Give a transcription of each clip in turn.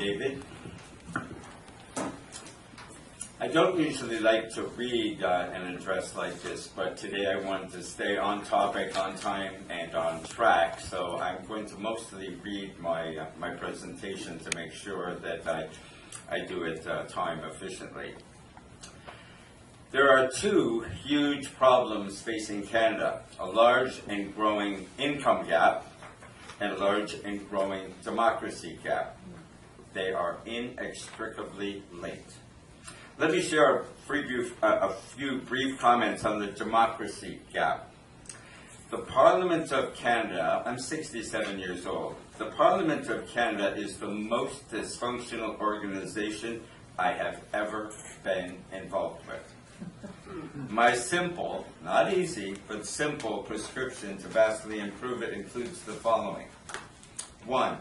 David. I don't usually like to read an address like this, but today I wanted to stay on topic, on time, and on track, so I'm going to mostly read my presentation to make sure that I do it time efficiently. There are two huge problems facing Canada: a large and growing income gap and a large and growing democracy gap. They are inextricably linked. Let me share a few brief comments on the democracy gap. The Parliament of Canada, I'm 67 years old. The Parliament of Canada is the most dysfunctional organization I have ever been involved with. My simple, not easy, but simple prescription to vastly improve it includes the following. 1.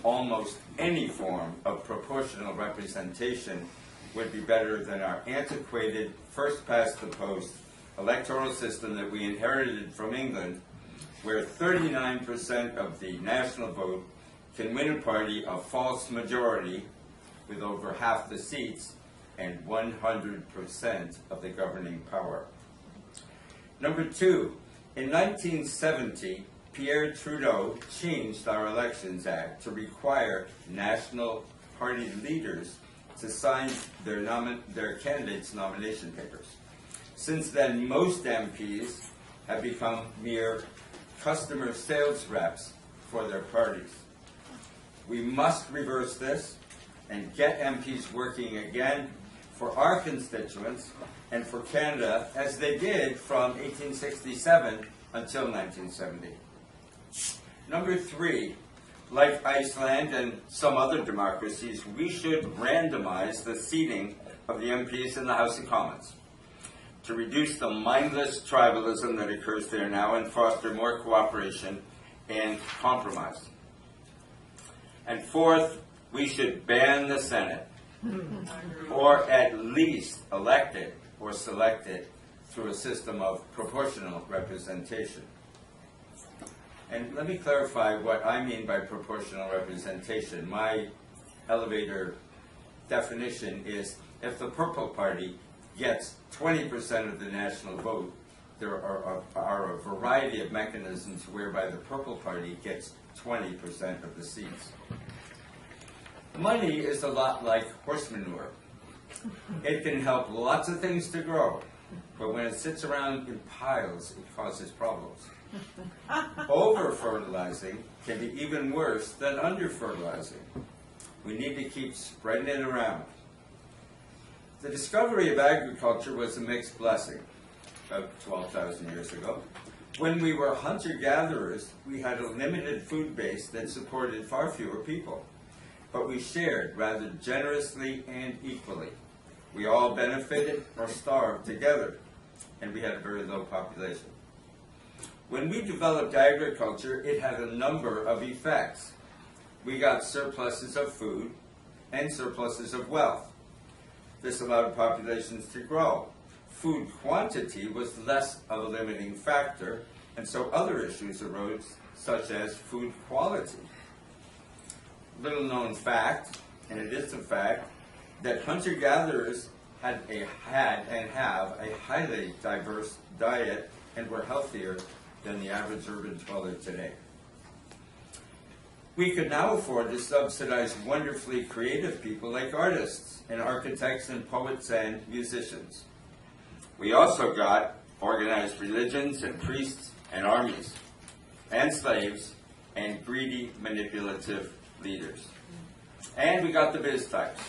Almost any form of proportional representation would be better than our antiquated, first-past-the-post electoral system that we inherited from England, where 39% of the national vote can win a party a false majority with over half the seats and 100% of the governing power. Number 2, in 1970, Pierre Trudeau changed our Elections Act to require national party leaders to sign their candidates' nomination papers. Since then, most MPs have become mere customer sales reps for their parties. We must reverse this and get MPs working again for our constituents and for Canada, as they did from 1867 until 1970. Number 3, like Iceland and some other democracies, we should randomize the seating of the MPs in the House of Commons to reduce the mindless tribalism that occurs there now and foster more cooperation and compromise. And 4th, we should ban the Senate, or at least elect it or select it through a system of proportional representation. And let me clarify what I mean by proportional representation. My elevator definition is if the Purple Party gets 20% of the national vote, there are a variety of mechanisms whereby the Purple Party gets 20% of the seats. Money is a lot like horse manure. It can help lots of things to grow, but when it sits around in piles, it causes problems. Over-fertilizing can be even worse than under-fertilizing. We need to keep spreading it around. The discovery of agriculture was a mixed blessing about 12,000 years ago. When we were hunter-gatherers, we had a limited food base that supported far fewer people, but we shared rather generously and equally. We all benefited or starved together, and we had a very low population. When we developed agriculture, it had a number of effects. We got surpluses of food and surpluses of wealth. This allowed populations to grow. Food quantity was less of a limiting factor, and so other issues arose, such as food quality. Little known fact, and it is a fact, that hunter-gatherers had and have a highly diverse diet and were healthier than the average urban dweller today. We could now afford to subsidize wonderfully creative people like artists and architects and poets and musicians. We also got organized religions and priests and armies and slaves and greedy, manipulative leaders. And we got the biz types.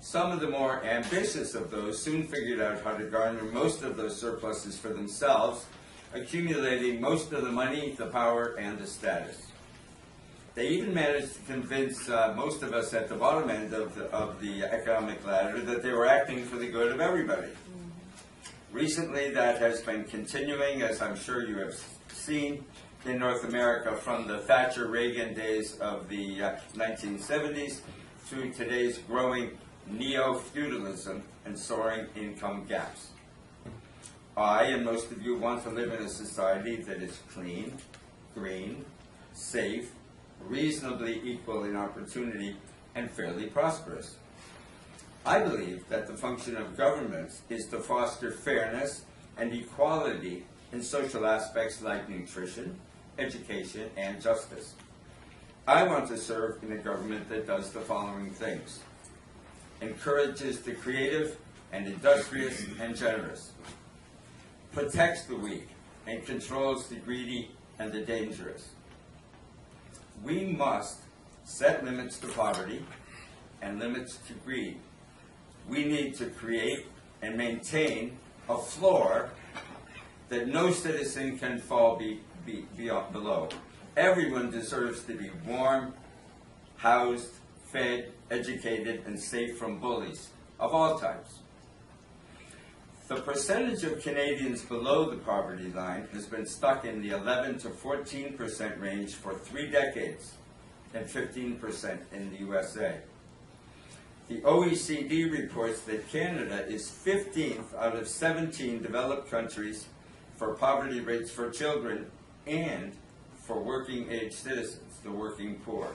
Some of the more ambitious of those soon figured out how to garner most of those surpluses for themselves, accumulating most of the money, the power, and the status. They even managed to convince most of us at the bottom end of the economic ladder that they were acting for the good of everybody. Recently, that has been continuing, as I'm sure you have seen, in North America from the Thatcher-Reagan days of the 1970s through today's growing neo-feudalism and soaring income gaps. I and most of you want to live in a society that is clean, green, safe, reasonably equal in opportunity, and fairly prosperous. I believe that the function of governments is to foster fairness and equality in social aspects like nutrition, education, and justice. I want to serve in a government that does the following things: encourages the creative and industrious and generous, protects the weak and controls the greedy and the dangerous. We must set limits to poverty and limits to greed. We need to create and maintain a floor that no citizen can fall below. Everyone deserves to be warm, housed, fed, educated, and safe from bullies of all types. The percentage of Canadians below the poverty line has been stuck in the 11 to 14% range for 3 decades, and 15% in the USA. The OECD reports that Canada is 15th out of 17 developed countries for poverty rates for children and for working-age citizens, the working poor.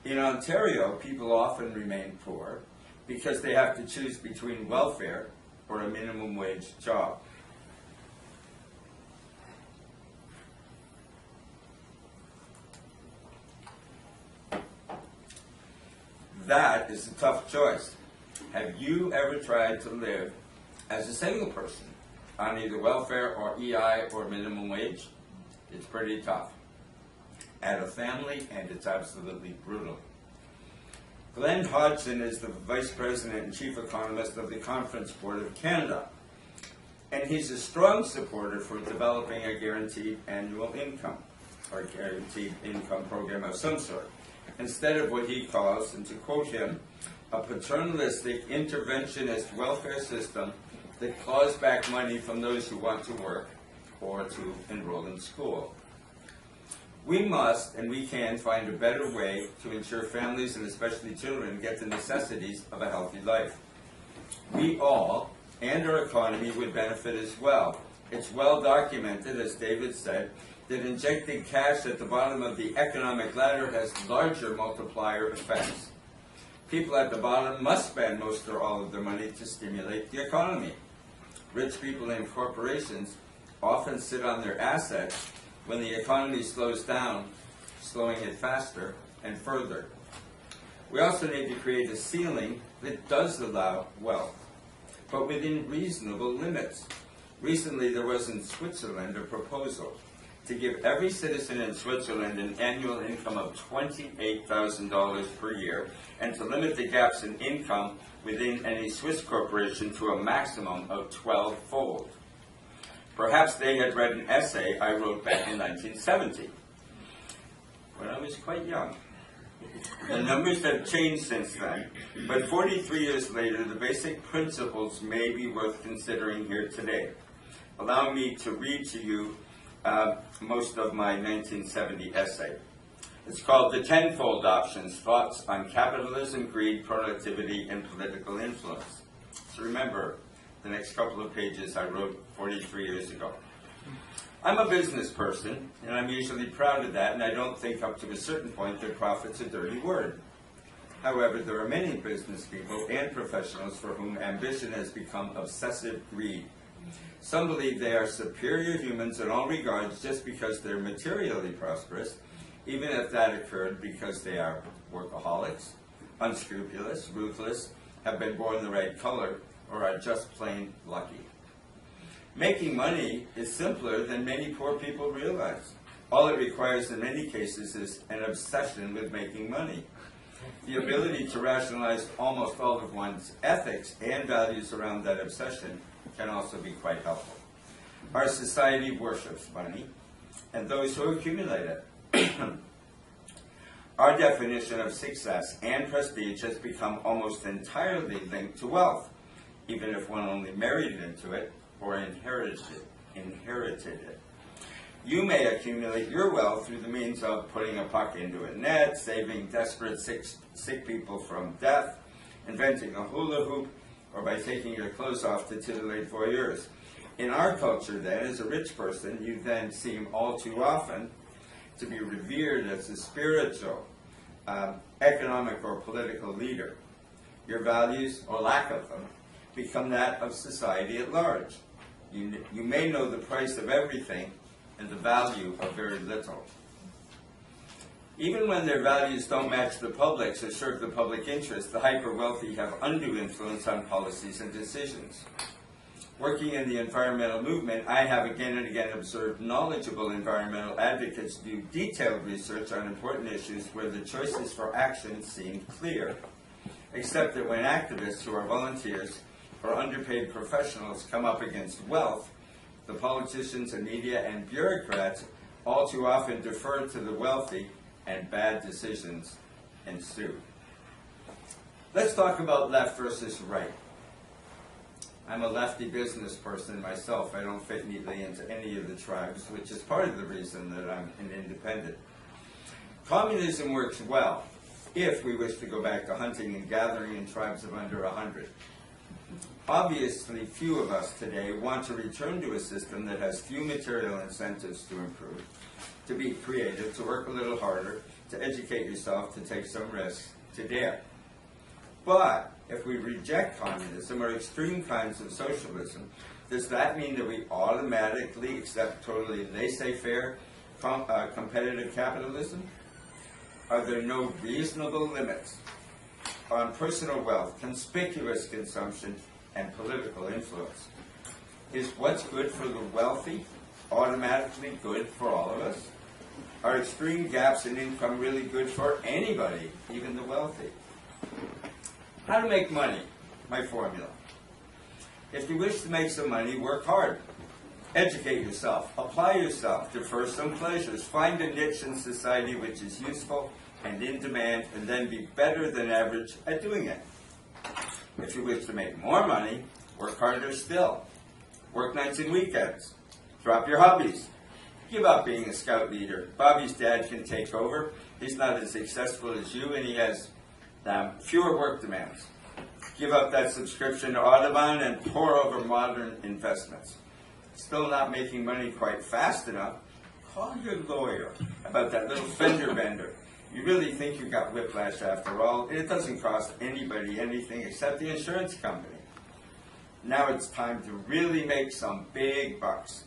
In Ontario, people often remain poor because they have to choose between welfare or a minimum wage job. That is a tough choice. Have you ever tried to live as a single person on either welfare or EI or minimum wage? It's pretty tough. Add a family and it's absolutely brutal. Glenn Hodgson is the Vice President and Chief Economist of the Conference Board of Canada, and he's a strong supporter for developing a guaranteed annual income, or guaranteed income program of some sort, instead of what he calls, and to quote him, a paternalistic interventionist welfare system that claws back money from those who want to work or to enroll in school. We must and we can find a better way to ensure families and especially children get the necessities of a healthy life. We all, and our economy, would benefit as well. It's well documented, as David said, that injecting cash at the bottom of the economic ladder has larger multiplier effects. People at the bottom must spend most or all of their money to stimulate the economy. Rich people and corporations often sit on their assets when the economy slows down, slowing it faster and further. We also need to create a ceiling that does allow wealth, but within reasonable limits. Recently, there was in Switzerland a proposal to give every citizen in Switzerland an annual income of $28,000 per year and to limit the gaps in income within any Swiss corporation to a maximum of 12-fold. Perhaps they had read an essay I wrote back in 1970, when I was quite young. The numbers have changed since then, but 43 years later, the basic principles may be worth considering here today. Allow me to read to you most of my 1970 essay. It's called The Tenfold Options, Thoughts on Capitalism, Greed, Productivity, and Political Influence. So remember, the next couple of pages I wrote 43 years ago. I'm a business person, and I'm usually proud of that, and I don't think up to a certain point that profit's a dirty word. However, there are many business people and professionals for whom ambition has become obsessive greed. Some believe they are superior humans in all regards just because they're materially prosperous, even if that occurred because they are workaholics, unscrupulous, ruthless, have been born the right color, or are just plain lucky. Making money is simpler than many poor people realize. All it requires in many cases is an obsession with making money. The ability to rationalize almost all of one's ethics and values around that obsession can also be quite helpful. Our society worships money and those who accumulate it. Our definition of success and prestige has become almost entirely linked to wealth, even if one only married into it or inherited it. You may accumulate your wealth through the means of putting a puck into a net, saving desperate sick people from death, inventing a hula hoop, or by taking your clothes off to titillate voyeurs. In our culture, then, as a rich person, you then seem all too often to be revered as a spiritual, economic or political leader. Your values, or lack of them, become that of society at large. You may know the price of everything and the value of very little. Even when their values don't match the public's or serve the public interest, the hyper-wealthy have undue influence on policies and decisions. Working in the environmental movement, I have again and again observed knowledgeable environmental advocates do detailed research on important issues where the choices for action seem clear, except that when activists who are volunteers or underpaid professionals come up against wealth, the politicians and media and bureaucrats all too often defer to the wealthy and bad decisions ensue. Let's talk about left versus right. I'm a lefty business person myself. I don't fit neatly into any of the tribes, which is part of the reason that I'm an independent. Communism works well if we wish to go back to hunting and gathering in tribes of under 100. Obviously, few of us today want to return to a system that has few material incentives to improve, to be creative, to work a little harder, to educate yourself, to take some risks, to dare. But if we reject communism or extreme kinds of socialism, does that mean that we automatically accept totally laissez-faire competitive capitalism? Are there no reasonable limits on personal wealth, conspicuous consumption, and political influence? Is what's good for the wealthy automatically good for all of us? Are extreme gaps in income really good for anybody, even the wealthy? How to make money, my formula. If you wish to make some money, work hard. Educate yourself, apply yourself, defer some pleasures, find a niche in society which is useful and in demand, and then be better than average at doing it. If you wish to make more money, work harder still. Work nights and weekends. Drop your hobbies. Give up being a scout leader. Bobby's dad can take over. He's not as successful as you, and he has fewer work demands. Give up that subscription to Audubon and pour over modern investments. Still not making money quite fast enough? Call your lawyer about that little fender bender. You really think you got whiplash after all? It doesn't cost anybody anything except the insurance company. Now it's time to really make some big bucks.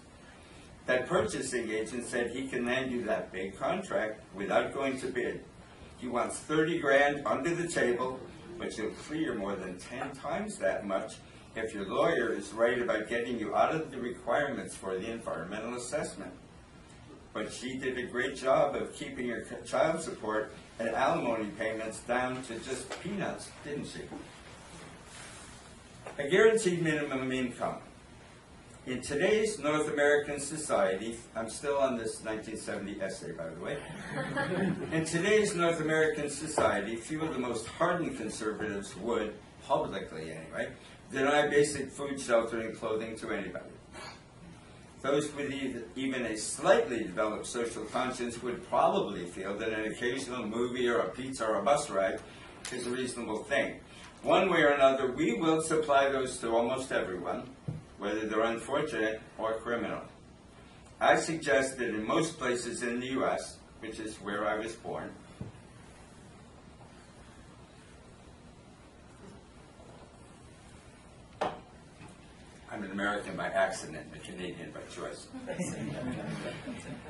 That purchasing agent said he can land you that big contract without going to bid. He wants 30 grand under the table, but you'll clear more than 10 times that much if your lawyer is right about getting you out of the requirements for the environmental assessment. But she did a great job of keeping your child support and alimony payments down to just peanuts, didn't she? A guaranteed minimum income. In today's North American society, I'm still on this 1970 essay, by the way. In today's North American society, few of the most hardened conservatives would, publicly anyway, deny basic food, shelter, and clothing to anybody. Those with even a slightly developed social conscience would probably feel that an occasional movie or a pizza or a bus ride is a reasonable thing. One way or another, we will supply those to almost everyone, whether they're unfortunate or criminal. I suggest that in most places in the U.S., which is where I was born, I'm an American by accident, a Canadian by choice.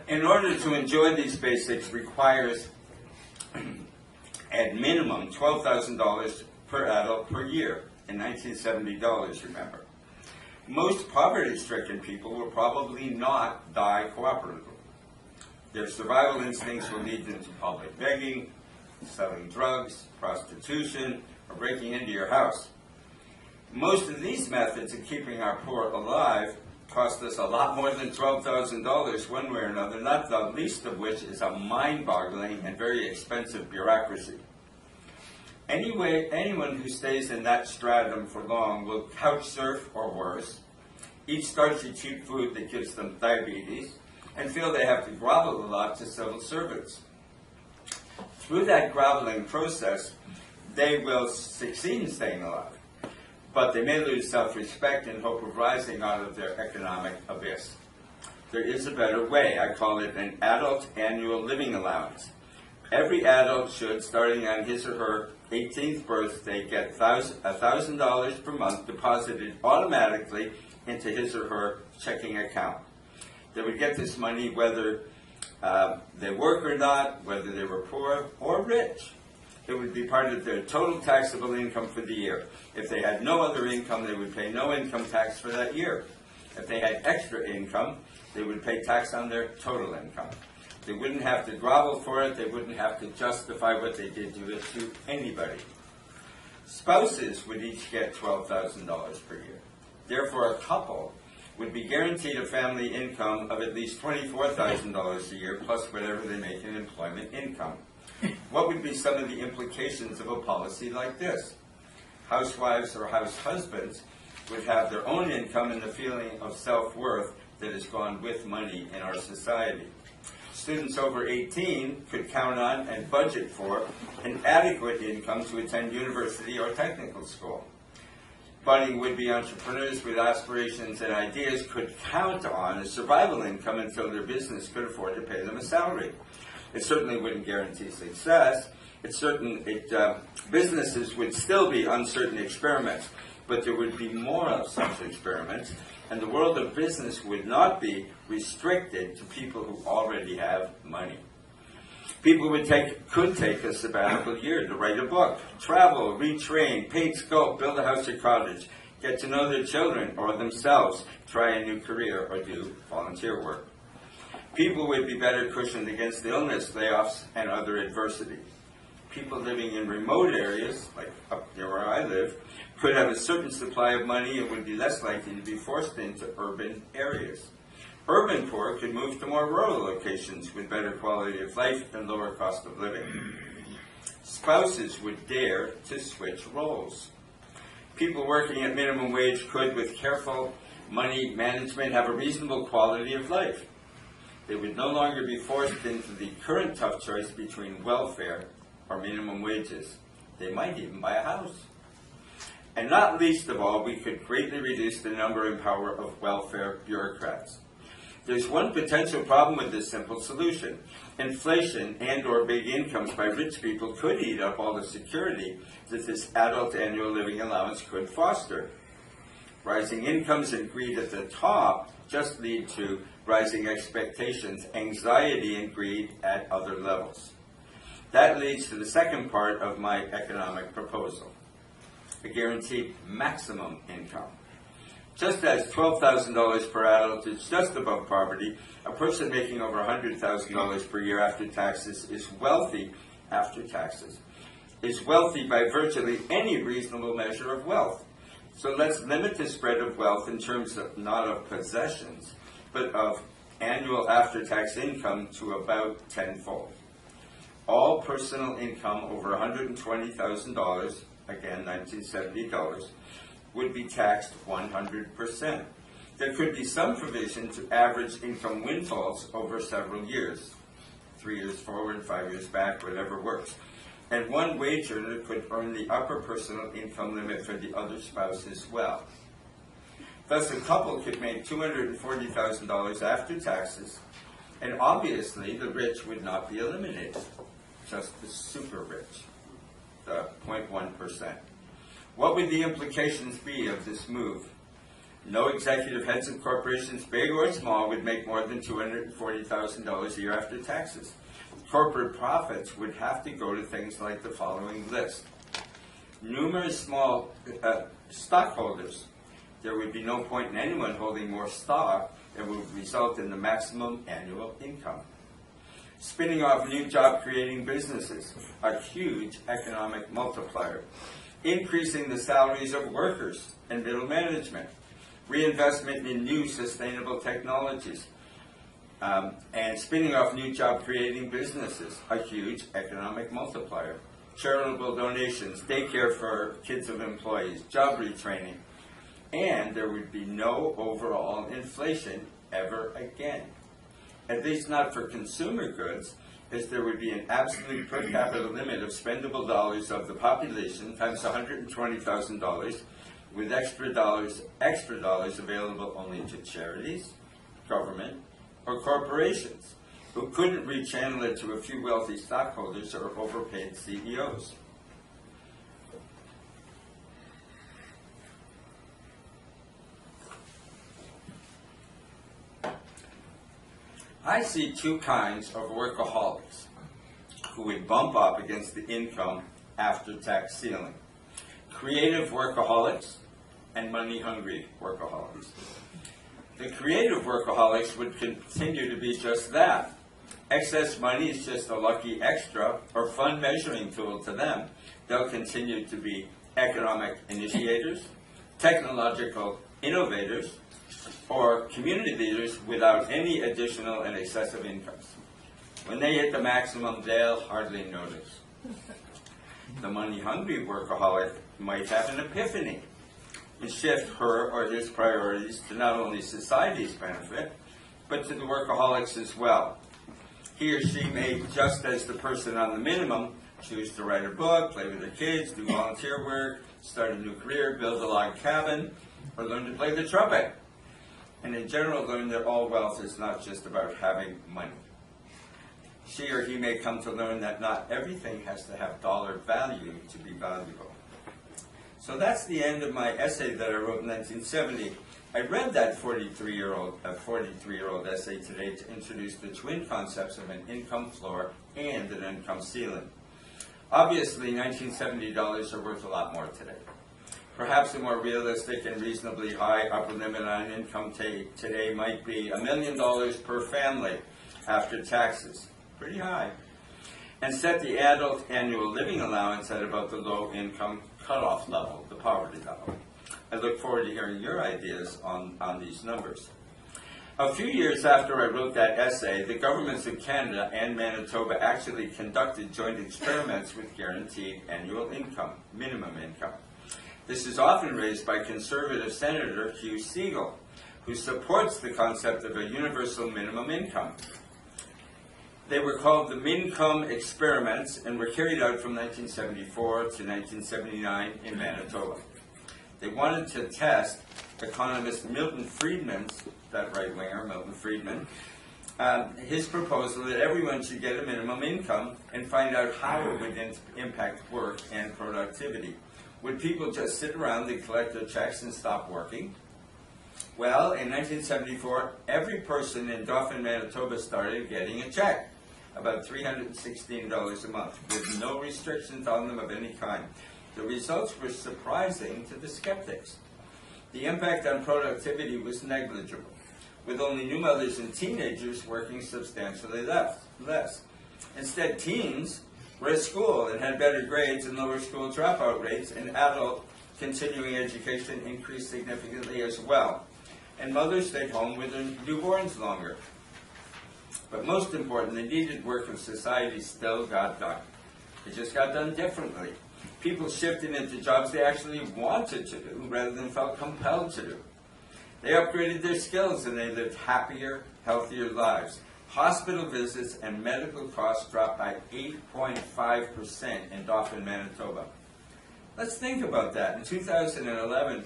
In order to enjoy these basics requires, at minimum, $12,000 per adult per year, in 1970 dollars, remember. Most poverty-stricken people will probably not die cooperatively. Their survival instincts will lead them to public begging, selling drugs, prostitution, or breaking into your house. Most of these methods of keeping our poor alive cost us a lot more than $12,000 one way or another, not the least of which is a mind-boggling and very expensive bureaucracy. Anyway, anyone who stays in that stratum for long will couch surf or worse, eat starchy cheap food that gives them diabetes, and feel they have to grovel a lot to civil servants. Through that groveling process, they will succeed in staying alive, but they may lose self-respect in hope of rising out of their economic abyss. There is a better way. I call it an adult annual living allowance. Every adult should, starting on his or her 18th birthday, get $1,000 per month deposited automatically into his or her checking account. They would get this money whether they work or not, whether they were poor or rich. It would be part of their total taxable income for the year. If they had no other income, they would pay no income tax for that year. If they had extra income, they would pay tax on their total income. They wouldn't have to grovel for it. They wouldn't have to justify what they did to it to anybody. Spouses would each get $12,000 per year. Therefore, a couple would be guaranteed a family income of at least $24,000 a year, plus whatever they make in employment income. What would be some of the implications of a policy like this? Housewives or house husbands would have their own income and the feeling of self-worth that has gone with money in our society. Students over 18 could count on and budget for an adequate income to attend university or technical school. Budding would-be entrepreneurs with aspirations and ideas could count on a survival income until their business could afford to pay them a salary. It certainly wouldn't guarantee success. Businesses would still be uncertain experiments, but there would be more of such experiments, and the world of business would not be restricted to people who already have money. People could take a sabbatical year to write a book, travel, retrain, paint, sculpt, build a house or cottage, get to know their children or themselves, try a new career, or do volunteer work. People would be better cushioned against illness, layoffs, and other adversity. People living in remote areas, like up near where I live, could have a certain supply of money and would be less likely to be forced into urban areas. Urban poor could move to more rural locations with better quality of life and lower cost of living. Spouses would dare to switch roles. People working at minimum wage could, with careful money management, have a reasonable quality of life. They would no longer be forced into the current tough choice between welfare or minimum wages. They might even buy a house. And not least of all, we could greatly reduce the number and power of welfare bureaucrats. There's one potential problem with this simple solution. Inflation and/or big incomes by rich people could eat up all the security that this adult annual living allowance could foster. Rising incomes and greed at the top just lead to rising expectations, anxiety, and greed at other levels. That leads to the second part of my economic proposal, a guaranteed maximum income. Just as $12,000 per adult is just above poverty, a person making over $100,000 per year after taxes is wealthy after taxes, is wealthy by virtually any reasonable measure of wealth. So let's limit the spread of wealth in terms of not of possessions, but of annual after-tax income to about tenfold. All personal income over $120,000, again $1970, would be taxed 100%. There could be some provision to average income windfalls over several years, 3 years forward, 5 years back, whatever works. And one wage earner could earn the upper personal income limit for the other spouse as well. Thus, a couple could make $240,000 after taxes, and obviously the rich would not be eliminated, just the super rich, the 0.1%. What would the implications be of this move? No executive heads of corporations, big or small, would make more than $240,000 a year after taxes. Corporate profits would have to go to things like the following list. Numerous small stockholders. There would be no point in anyone holding more stock that would result in the maximum annual income. Spinning off new job-creating businesses, a huge economic multiplier. Increasing the salaries of workers and middle management. Reinvestment in new sustainable technologies. And spinning off new job-creating businesses, a huge economic multiplier. Charitable donations, daycare for kids of employees, job retraining. And there would be no overall inflation ever again. At least not for consumer goods, as there would be an absolute per capita limit of spendable dollars of the population times $120,000, with extra dollars available only to charities, government, or corporations. who couldn't rechannel it to a few wealthy stockholders or overpaid CEOs. I see two kinds of workaholics who would bump up against the income after tax ceiling. Creative workaholics and money-hungry workaholics. The creative workaholics would continue to be just that. Excess money is just a lucky extra or fun measuring tool to them. They'll continue to be economic initiators, technological innovators, or community leaders without any additional and excessive incomes. When they hit the maximum, they'll hardly notice. The money-hungry workaholic might have an epiphany and shift her or his priorities to not only society's benefit, but to the workaholics as well. He or she may, just as the person on the minimum, choose to write a book, play with their kids, do volunteer work, start a new career, build a log cabin, or learn to play the trumpet. And in general, learn that all wealth is not just about having money. She or he may come to learn that not everything has to have dollar value to be valuable. So that's the end of my essay that I wrote in 1970. I read that 43-year-old essay today to introduce the twin concepts of an income floor and an income ceiling. Obviously, 1970 dollars are worth a lot more today. Perhaps a more realistic and reasonably high upper limit on income today might be $1 million per family after taxes. Pretty high. And set the adult annual living allowance at about the low income cutoff level, the poverty level. I look forward to hearing your ideas on these numbers. A few years after I wrote that essay, the governments of Canada and Manitoba actually conducted joint experiments with guaranteed annual income, minimum income. This is often raised by conservative Senator Hugh Segal, who supports the concept of a universal minimum income. They were called the Mincome experiments and were carried out from 1974 to 1979 in Manitoba. They wanted to test economist Milton Friedman's, that right-winger, Milton Friedman, his proposal that everyone should get a minimum income and find out how it would impact work and productivity. Would people just sit around and collect their checks and stop working? Well, in 1974, every person in Dauphin, Manitoba started getting a check, about $316 a month, with no restrictions on them of any kind. The results were surprising to the skeptics. The impact on productivity was negligible, with only new mothers and teenagers working substantially less. Instead, teens were at school and had better grades and lower school dropout rates, and adult continuing education increased significantly as well. And mothers stayed home with their newborns longer. But most important, the needed work of society still got done. It just got done differently. People shifted into jobs they actually wanted to do rather than felt compelled to do. They upgraded their skills and they lived happier, healthier lives. Hospital visits and medical costs dropped by 8.5% in Dauphin, Manitoba. Let's think about that. In 2011,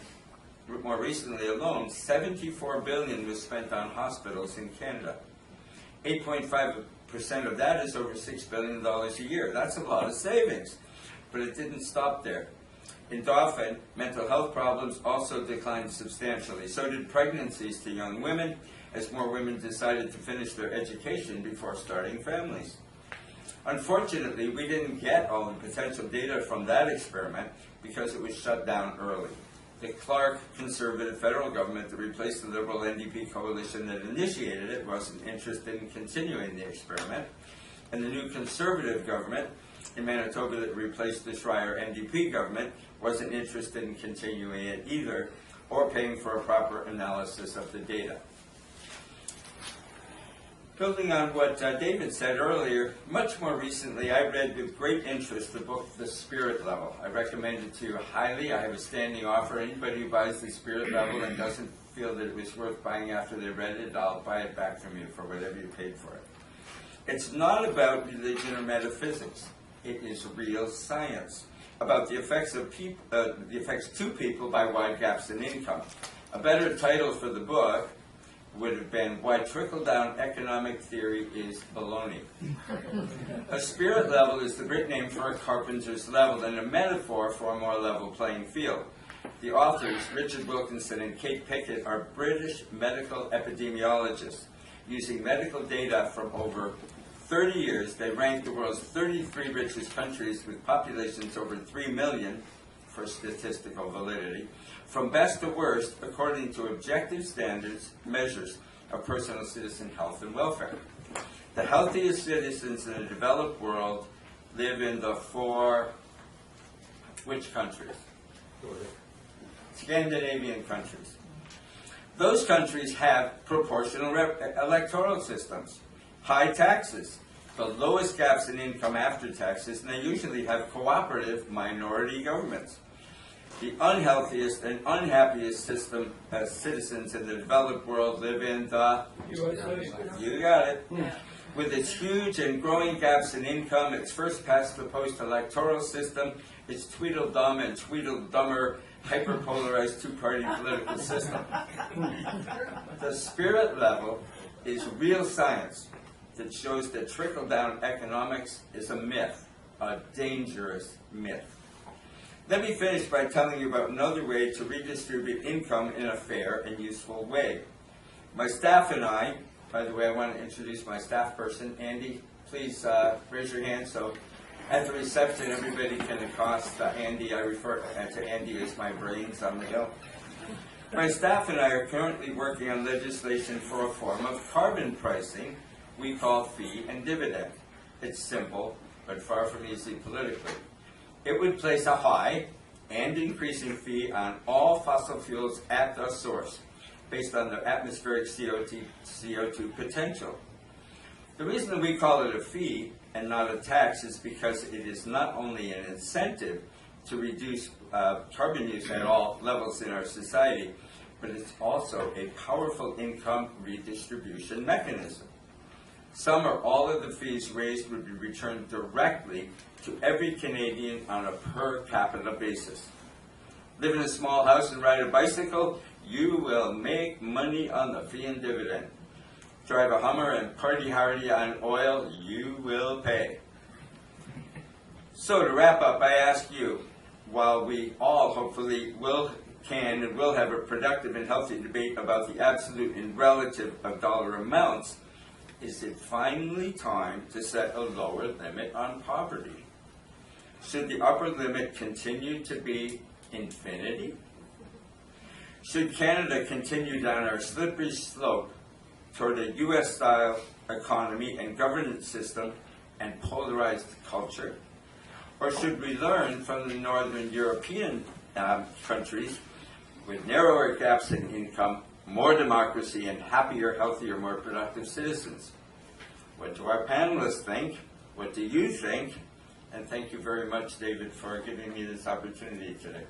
more recently alone, $74 billion was spent on hospitals in Canada. 8.5% of that is over $6 billion a year. That's a lot of savings. But it didn't stop there. In Dauphin, mental health problems also declined substantially. So did pregnancies to young women, as more women decided to finish their education before starting families. Unfortunately, we didn't get all the potential data from that experiment because it was shut down early. The Clark conservative federal government that replaced the Liberal NDP coalition that initiated it wasn't interested in continuing the experiment, and the new conservative government in Manitoba that replaced the Hyer NDP government wasn't interested in continuing it either, or paying for a proper analysis of the data. Building on what David said earlier, much more recently I read with great interest the book The Spirit Level. I recommend it to you highly. I have a standing offer. Anybody who buys The Spirit Level and doesn't feel that it was worth buying after they read it, I'll buy it back from you for whatever you paid for it. It's not about religion or metaphysics. It is real science about the effects to people by wide gaps in income. A better title for the book would have been why trickle-down economic theory is baloney. A spirit level is the Brit name for a carpenter's level and a metaphor for a more level playing field. The authors, Richard Wilkinson and Kate Pickett, are British medical epidemiologists. Using medical data from over 30 years, they rank the world's 33 richest countries with populations over 3 million for statistical validity, from best to worst, according to objective standards, measures of personal citizen health and welfare. The healthiest citizens in the developed world live in the which countries? Scandinavian countries. Those countries have proportional electoral systems, high taxes, the lowest gaps in income after taxes, and they usually have cooperative minority governments. The unhealthiest and unhappiest citizens in the developed world live in the USA. You got it. With its huge and growing gaps in income, its first past the post electoral system, its Tweedledum and Tweedledummer hyperpolarized two-party political system. The spirit level is real science that shows that trickle-down economics is a myth, a dangerous myth. Let me finish by telling you about another way to redistribute income in a fair and useful way. My staff and I, by the way, I want to introduce my staff person. Andy, please raise your hand so at the reception everybody can accost Andy. I refer to Andy as my brains on the hill. My staff and I are currently working on legislation for a form of carbon pricing we call fee and dividend. It's simple, but far from easy politically. It would place a high and increasing fee on all fossil fuels at the source, based on their atmospheric CO2 potential. The reason that we call it a fee and not a tax is because it is not only an incentive to reduce carbon use at all levels in our society, but it's also a powerful income redistribution mechanism. Some or all of the fees raised would be returned directly to every Canadian on a per capita basis. Live in a small house and ride a bicycle, you will make money on the fee and dividend. Drive a Hummer and party hardy on oil, you will pay. So to wrap up, I ask you, while we all hopefully can and will have a productive and healthy debate about the absolute and relative of dollar amounts, is it finally time to set a lower limit on poverty? Should the upper limit continue to be infinity? Should Canada continue down our slippery slope toward a US-style economy and governance system and polarized culture? Or should we learn from the Northern European countries with narrower gaps in income, more democracy, and happier, healthier, more productive citizens? What do our panelists think? What do you think? And thank you very much, David, for giving me this opportunity today.